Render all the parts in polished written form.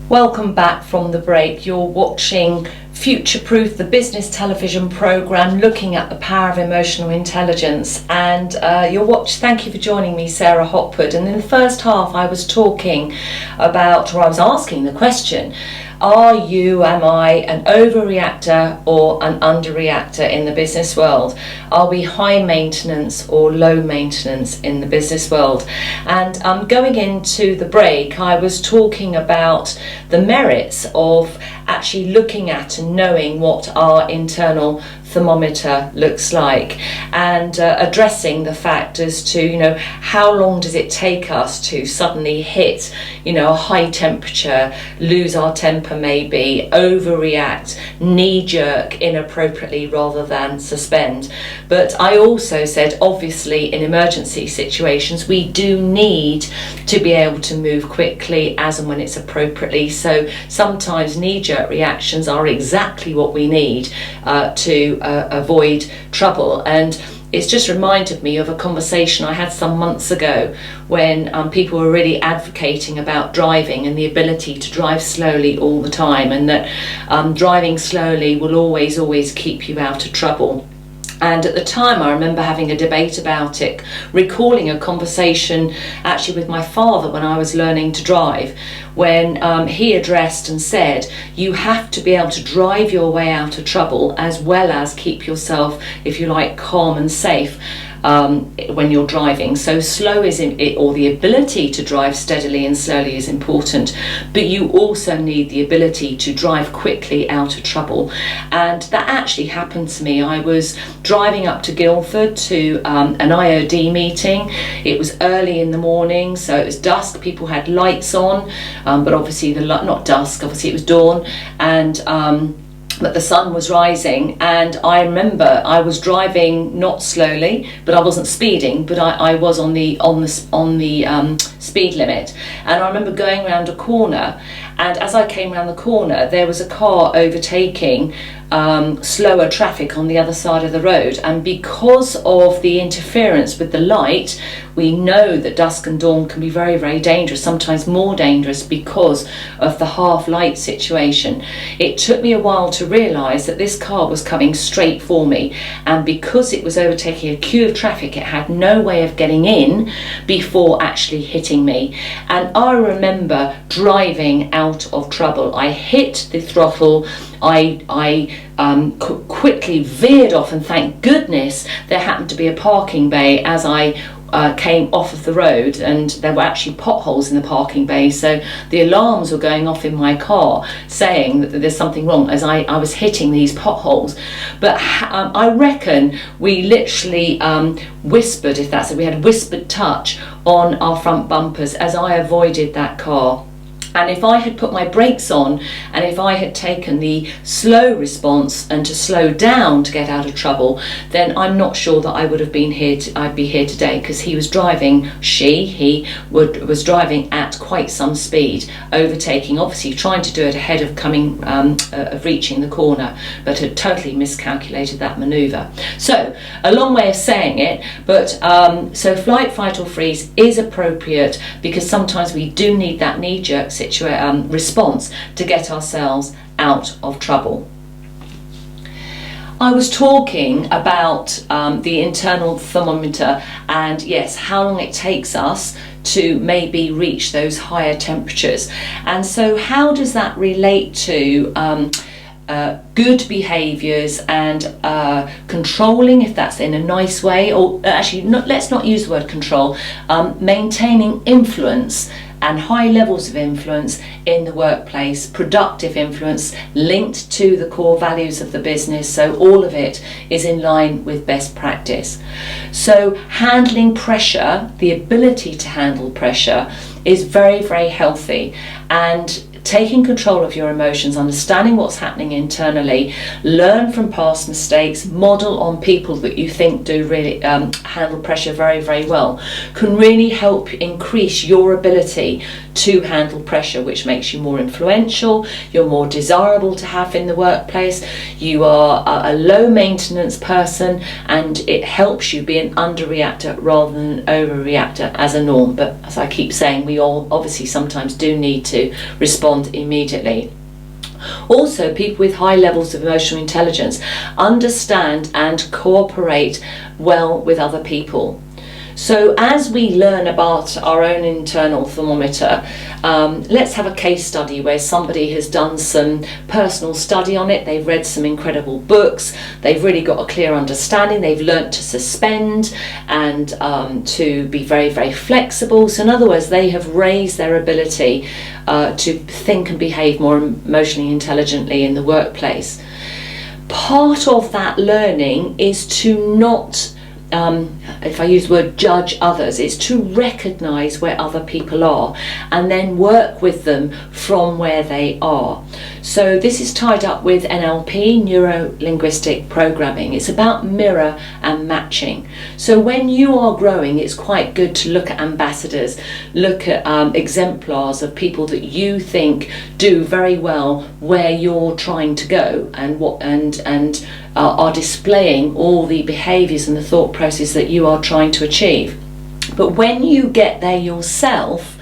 Welcome back from the break. You're watching Future Proof, the business television programme looking at the power of emotional intelligence, and thank you for joining me, Sarah Hopwood. And in the first half I was talking about, or I was asking the question, am I an overreactor or an underreactor in the business world? Are we high maintenance or low maintenance in the business world? And going into the break, I was talking about the merits of actually looking at and knowing what our internal thermometer looks like, and addressing the fact as to how long does it take us to suddenly hit a high temperature, lose our temper, maybe overreact, knee-jerk inappropriately rather than suspend. But I also said, obviously in emergency situations we do need to be able to move quickly as and when it's appropriately. So sometimes knee-jerk reactions are exactly what we need to avoid trouble. And it's just reminded me of a conversation I had some months ago when people were really advocating about driving and the ability to drive slowly all the time, and that driving slowly will always keep you out of trouble. And at the time I remember having a debate about it, recalling a conversation actually with my father when I was learning to drive, when he addressed and said, you have to be able to drive your way out of trouble as well as keep yourself, if you like, calm and safe when you're driving. So slow is or the ability to drive steadily and slowly is important, but you also need the ability to drive quickly out of trouble. And that actually happened to me. I was driving up to Guildford to an IOD meeting. It was early in the morning, so it was dusk, people had lights on, but obviously not dusk, obviously it was dawn, and but the sun was rising. And I remember I was driving not slowly, but I wasn't speeding, but I was on the speed limit. And I remember going around a corner, and as I came around the corner there was a car overtaking slower traffic on the other side of the road. And because of the interference with the light, we know that dusk and dawn can be very dangerous, sometimes more dangerous because of the half light situation. It took me a while to realise that this car was coming straight for me, and because it was overtaking a queue of traffic, it had no way of getting in before actually hitting me. And I remember driving out of trouble. I hit the throttle, I quickly veered off, and thank goodness there happened to be a parking bay as I came off of the road, and there were actually potholes in the parking bay, so the alarms were going off in my car saying that there's something wrong as I was hitting these potholes. But I reckon we literally whispered, if that's it, we had whispered touch on our front bumpers as I avoided that car. And if I had put my brakes on, and if I had taken the slow response and to slow down to get out of trouble, then I'm not sure that I would have been here. I'd be here today, because he was driving. He was driving at quite some speed, overtaking, obviously trying to do it ahead of of reaching the corner, but had totally miscalculated that manoeuvre. So a long way of saying it, but so flight, fight or freeze is appropriate, because sometimes we do need that knee-jerk response to get ourselves out of trouble. I was talking about the internal thermometer, and yes, how long it takes us to maybe reach those higher temperatures. And so how does that relate to good behaviours and controlling, if that's in a nice way, or actually let's not use the word control, maintaining influence and high levels of influence in the workplace, productive influence linked to the core values of the business, so all of it is in line with best practice. So handling pressure, the ability to handle pressure, is very healthy, and taking control of your emotions, understanding what's happening internally, learn from past mistakes, model on people that you think do really handle pressure very well, can really help increase your ability to handle pressure, which makes you more influential, you're more desirable to have in the workplace, you are a low maintenance person, and it helps you be an underreactor rather than an overreactor as a norm. But as I keep saying, we all obviously sometimes do need to respond immediately. Also, people with high levels of emotional intelligence understand and cooperate well with other people. So as we learn about our own internal thermometer, let's have a case study where somebody has done some personal study on it, they've read some incredible books, they've really got a clear understanding, they've learnt to suspend and to be very, very flexible. So in other words, they have raised their ability to think and behave more emotionally intelligently in the workplace. Part of that learning is to not if I use the word judge others, it's to recognise where other people are and then work with them from where they are. So this is tied up with NLP, neuro-linguistic programming. It's about mirror and matching. So when you are growing, it's quite good to look at ambassadors, look at exemplars of people that you think do very well where you're trying to go, and are displaying all the behaviours and the thought process that you are trying to achieve. But when you get there yourself,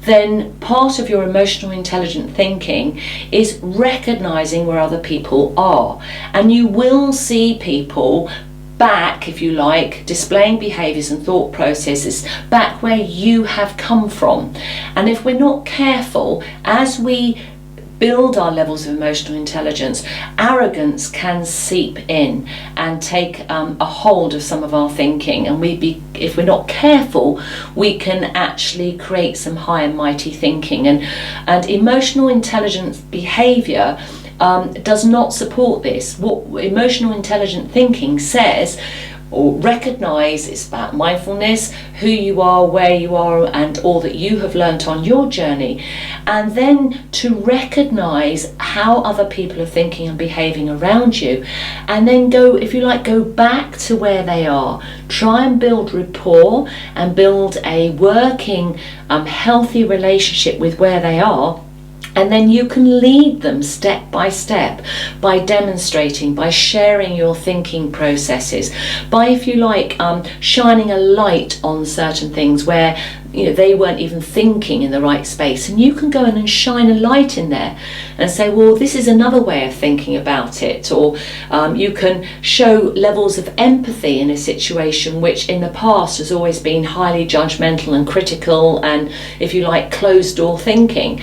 then part of your emotional intelligent thinking is recognising where other people are. And you will see people back, if you like, displaying behaviours and thought processes back where you have come from. And if we're not careful, as we build our levels of emotional intelligence, arrogance can seep in and take a hold of some of our thinking, and if we're not careful, we can actually create some high and mighty thinking, and emotional intelligence behaviour does not support this. What emotional intelligent thinking says or recognise, it's about mindfulness, who you are, where you are, and all that you have learnt on your journey, and then to recognise how other people are thinking and behaving around you, and then go, if you like, go back to where they are, try and build rapport and build a working, healthy relationship with where they are. And then you can lead them step by step by demonstrating, by sharing your thinking processes, by, if you like, shining a light on certain things where they weren't even thinking in the right space, and you can go in and shine a light in there and say, well, this is another way of thinking about it. Or you can show levels of empathy in a situation which in the past has always been highly judgmental and critical and, if you like, closed door thinking.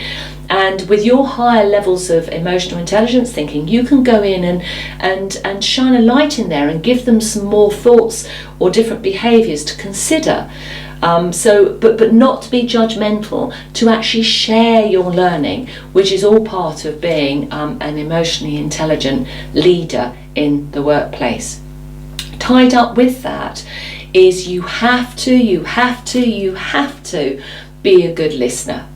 And with your higher levels of emotional intelligence thinking, you can go in and shine a light in there and give them some more thoughts or different behaviours to consider. But not to be judgmental, to actually share your learning, which is all part of being an emotionally intelligent leader in the workplace. Tied up with that is you have to be a good listener.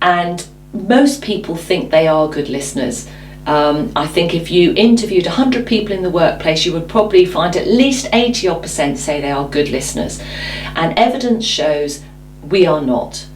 And most people think they are good listeners. I think if you interviewed 100 people in the workplace, you would probably find at least 80% say they are good listeners. And evidence shows we are not.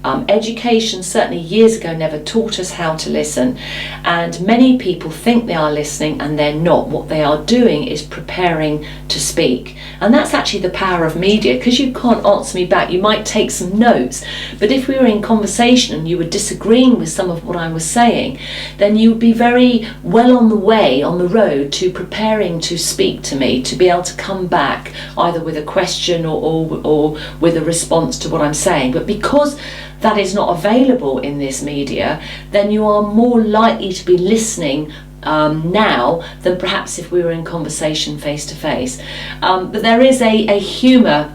Education certainly years ago never taught us how to listen, and many people think they are listening and they're not. What they are doing is preparing to speak, and that's actually the power of media, because you can't answer me back. You might take some notes, but if we were in conversation and you were disagreeing with some of what I was saying, then you would be very well on the way, on the road to preparing to speak to me, to be able to come back either with a question or with a response to what I'm saying. But because that is not available in this media, then you are more likely to be listening now than perhaps if we were in conversation face to face. But there is a humour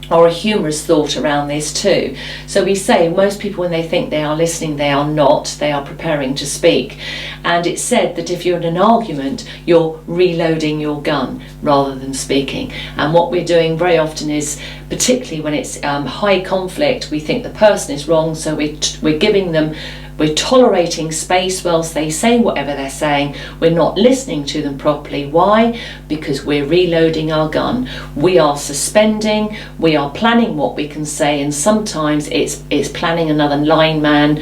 or a humorous thought around this too. So we say most people, when they think they are listening, they are not, they are preparing to speak. And it's said that if you're in an argument, you're reloading your gun rather than speaking. And what we're doing very often is, particularly when it's high conflict, we think the person is wrong, so we're giving them We're tolerating space whilst they say whatever they're saying. We're not listening to them properly. Why? Because we're reloading our gun. We are suspending, we are planning what we can say, and sometimes it's planning another landmine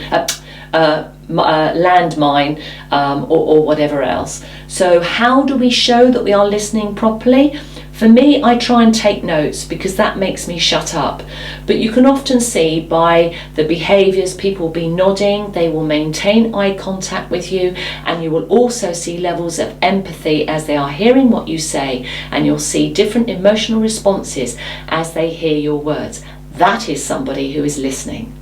or whatever else. So how do we show that we are listening properly? For me, I try and take notes because that makes me shut up. But you can often see by the behaviours, people will be nodding, they will maintain eye contact with you, and you will also see levels of empathy as they are hearing what you say, and you'll see different emotional responses as they hear your words. That is somebody who is listening.